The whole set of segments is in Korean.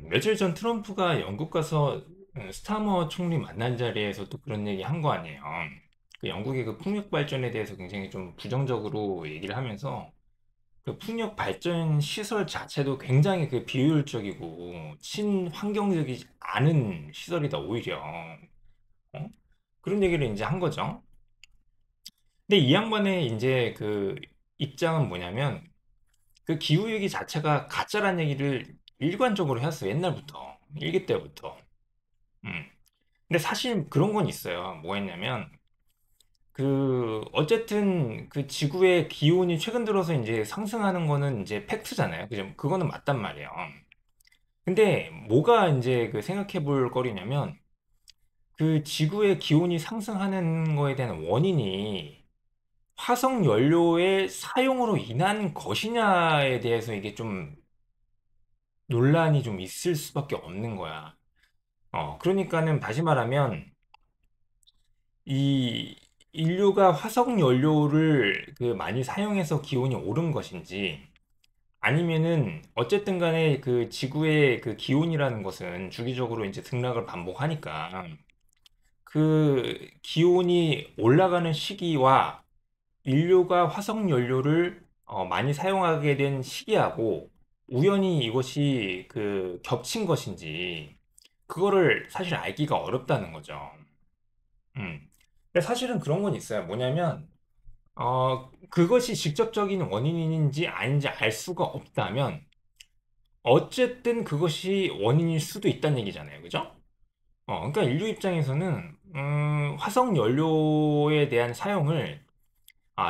며칠 전 트럼프가 영국 가서 스타머 총리 만난 자리에서 또 그런 얘기 한 거 아니에요. 그 영국의 그 풍력 발전에 대해서 굉장히 좀 부정적으로 얘기를 하면서 그 풍력 발전 시설 자체도 굉장히 그 비효율적이고 친환경적이지 않은 시설이다 오히려. 어? 그런 얘기를 이제 한 거죠. 근데 이 양반의 이제 그 입장은 뭐냐면 그 기후위기 자체가 가짜란 얘기를 일관적으로 했어요. 옛날부터. 일기 때부터. 음. 근데 사실 그런 건 있어요. 뭐 했냐면, 그, 어쨌든 그 지구의 기온이 최근 들어서 이제 상승하는 거는 이제 팩트잖아요. 그죠? 그거는 맞단 말이에요. 근데 뭐가 이제 그 생각해 볼 거리냐면, 그 지구의 기온이 상승하는 거에 대한 원인이 화석 연료의 사용으로 인한 것이냐에 대해서 이게 좀 논란이 좀 있을 수밖에 없는 거야. 그러니까는 다시 말하면, 이 인류가 화석 연료를 그 많이 사용해서 기온이 오른 것인지 아니면은 어쨌든 간에 그 지구의 그 기온이라는 것은 주기적으로 이제 등락을 반복하니까 그 기온이 올라가는 시기와 인류가 화석 연료를 많이 사용하게 된 시기하고 우연히 이것이 그 겹친 것인지 그거를 사실 알기가 어렵다는 거죠. 음. 근데 사실은 그런 건 있어요. 뭐냐면 그것이 직접적인 원인인지 아닌지 알 수가 없다면, 어쨌든 그것이 원인일 수도 있다는 얘기잖아요. 그죠? 그러니까 인류 입장에서는, 화석 연료에 대한 사용을,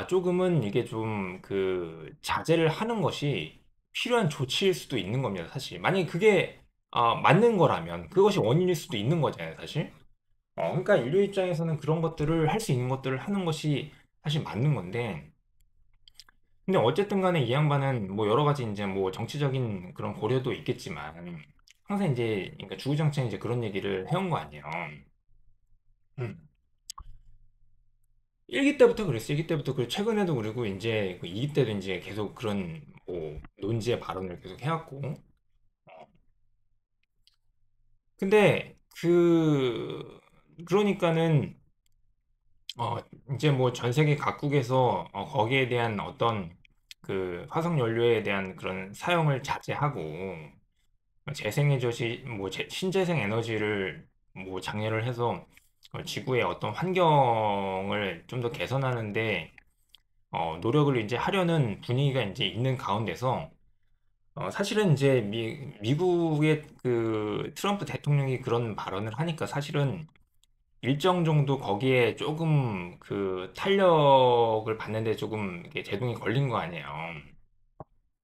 조금은 이게 좀 그, 자제를 하는 것이 필요한 조치일 수도 있는 겁니다. 사실. 만약에 그게, 맞는 거라면, 그것이 원인일 수도 있는 거잖아요. 사실. 그러니까 인류 입장에서는 그런 것들을 할 수 있는 것들을 하는 것이 사실 맞는 건데, 근데 어쨌든 간에 이 양반은 뭐 여러 가지 이제 뭐 정치적인 그런 고려도 있겠지만 항상 이제 그러니까 주구장창 이제 그런 얘기를 해온 거 아니에요. 음. 일기 때부터 그랬어요. 일기 때부터 그리고 최근에도 그리고 이제 그 2기 때도 이제 계속 그런 뭐 논지의 발언을 계속 해왔고. 근데 그러니까는 어 이제 뭐 전 세계 각국에서 거기에 대한 어떤 그 화석 연료에 대한 그런 사용을 자제하고 재생에너지, 뭐 신재생 에너지를 뭐 장려를 해서 지구의 어떤 환경을 좀 더 개선하는데 노력을 이제 하려는 분위기가 이제 있는 가운데서 사실은 이제 미국의 그 트럼프 대통령이 그런 발언을 하니까 사실은 일정 정도 거기에 조금 그 탄력을 받는데 조금 이게 제동이 걸린 거 아니에요.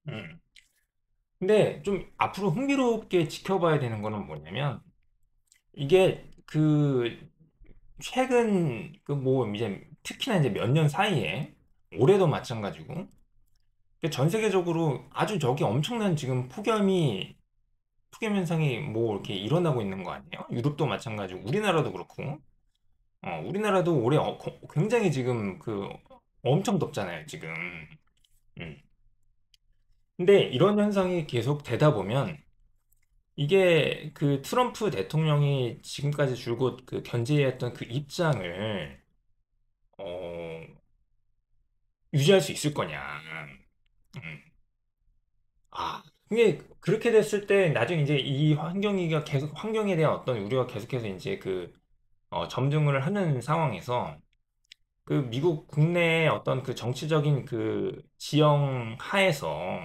음. 근데 좀 앞으로 흥미롭게 지켜봐야 되는 거는 뭐냐면 이게 그 최근 그 뭐 이제 특히나 이제 몇 년 사이에 올해도 마찬가지고 전 세계적으로 아주 저기 엄청난 지금 폭염 현상이 뭐 이렇게 일어나고 있는 거 아니에요? 유럽도 마찬가지고 우리나라도 그렇고 우리나라도 올해 굉장히 지금 그 엄청 덥잖아요 지금. 음. 근데 이런 현상이 계속 되다 보면 이게 그 트럼프 대통령이 지금까지 줄곧 그 견제했던 그 입장을 어, 유지할 수 있을 거냐. 음. 그게 그렇게 됐을 때 나중에 이제 이 환경이가 계속 환경에 대한 어떤 우려가 계속해서 이제 그 점증을 하는 상황에서 그 미국 국내의 어떤 그 정치적인 그 지형 하에서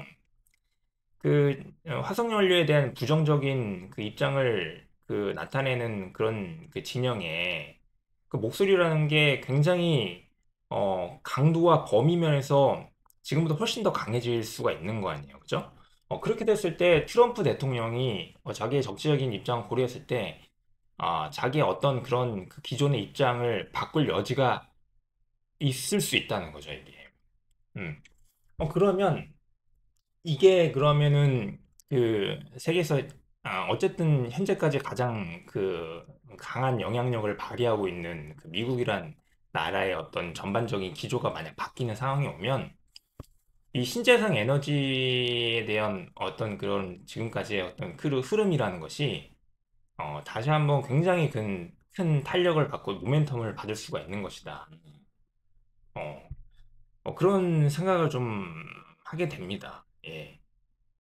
그 화석 연료에 대한 부정적인 그 입장을 그 나타내는 그런 그 진영의 그 목소리라는 게 굉장히 강도와 범위 면에서 지금보다 훨씬 더 강해질 수가 있는 거 아니에요, 그죠? 그렇게 됐을 때 트럼프 대통령이 자기의 정치적인 입장을 고려했을 때 자기의 어떤 그런 그 기존의 입장을 바꿀 여지가 있을 수 있다는 거죠, 이게. 음. 그러면 이게 그러면은 그 세계에서 어쨌든 현재까지 가장 그 강한 영향력을 발휘하고 있는 그 미국이란 나라의 어떤 전반적인 기조가 만약 바뀌는 상황이 오면 이 신재생 에너지에 대한 어떤 그런 지금까지의 어떤 흐름이라는 것이 다시 한번 굉장히 큰 탄력을 받고 모멘텀을 받을 수가 있는 것이다. 어, 그런 생각을 좀 하게 됩니다. 예.